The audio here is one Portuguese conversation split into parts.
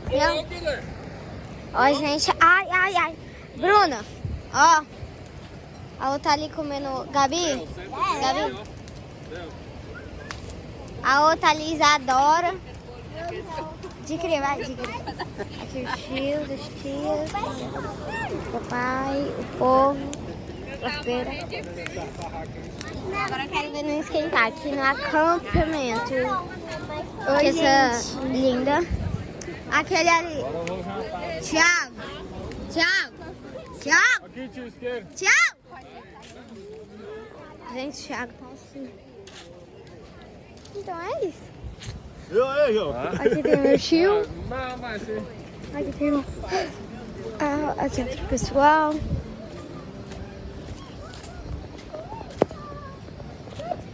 Viu? Ó, gente. Ai, ai, ai. Bruna, ó. A outra ali comendo. Gabi? Gabi? A outra ali, Isadora. De crer, vai, de crer. Aqui os tios, os tios. O papai, o povo. A feira. Agora eu quero ver no esquentar aqui no acampamento. Oi, que essa linda. Aquele ali. Thiago. Thiago. Thiago. Aqui, tio esquerdo. Thiago. Gente, o Thiago tá assim. Então é isso. Aqui tem meu tio. Aqui tem meu... aqui outro pessoal.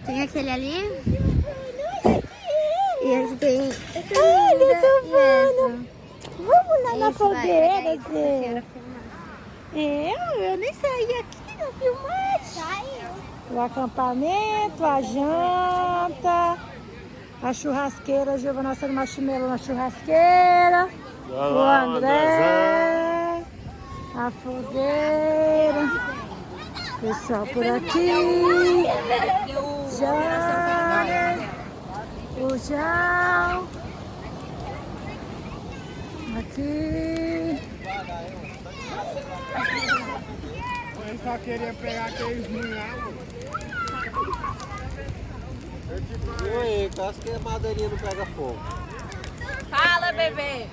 Tem aquele ali. E aqui tem... Olha, Silvana! Vamos lá na fogueira, Zé. Eu nem saí aqui na filmagem. O acampamento, a janta, a churrasqueira, a Giovana assando marshmallow na churrasqueira. O André, a fogueira. Pessoal por aqui. Já. O João. Aqui. Eu só queria pegar aqueles munhados. Oi, acho que a madeirinha não pega fogo. Fala, bebê.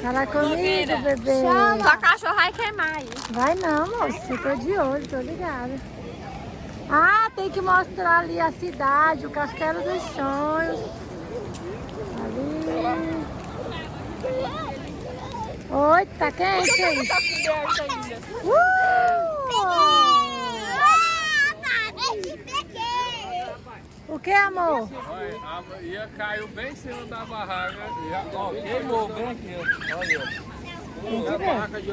Fala comigo, bebê. Sua cachorra vai queimar aí. Vai não, moço. Eu tô de olho, tô ligada. Ah, tem que mostrar ali a cidade, o Castelo dos Sonhos. Ali. Oi, tá quente aí? O que, amor? Olha, ia caiu bem em cima da barraca. Ó, queimou bem aqui, ó. Olha. A barraca de lá.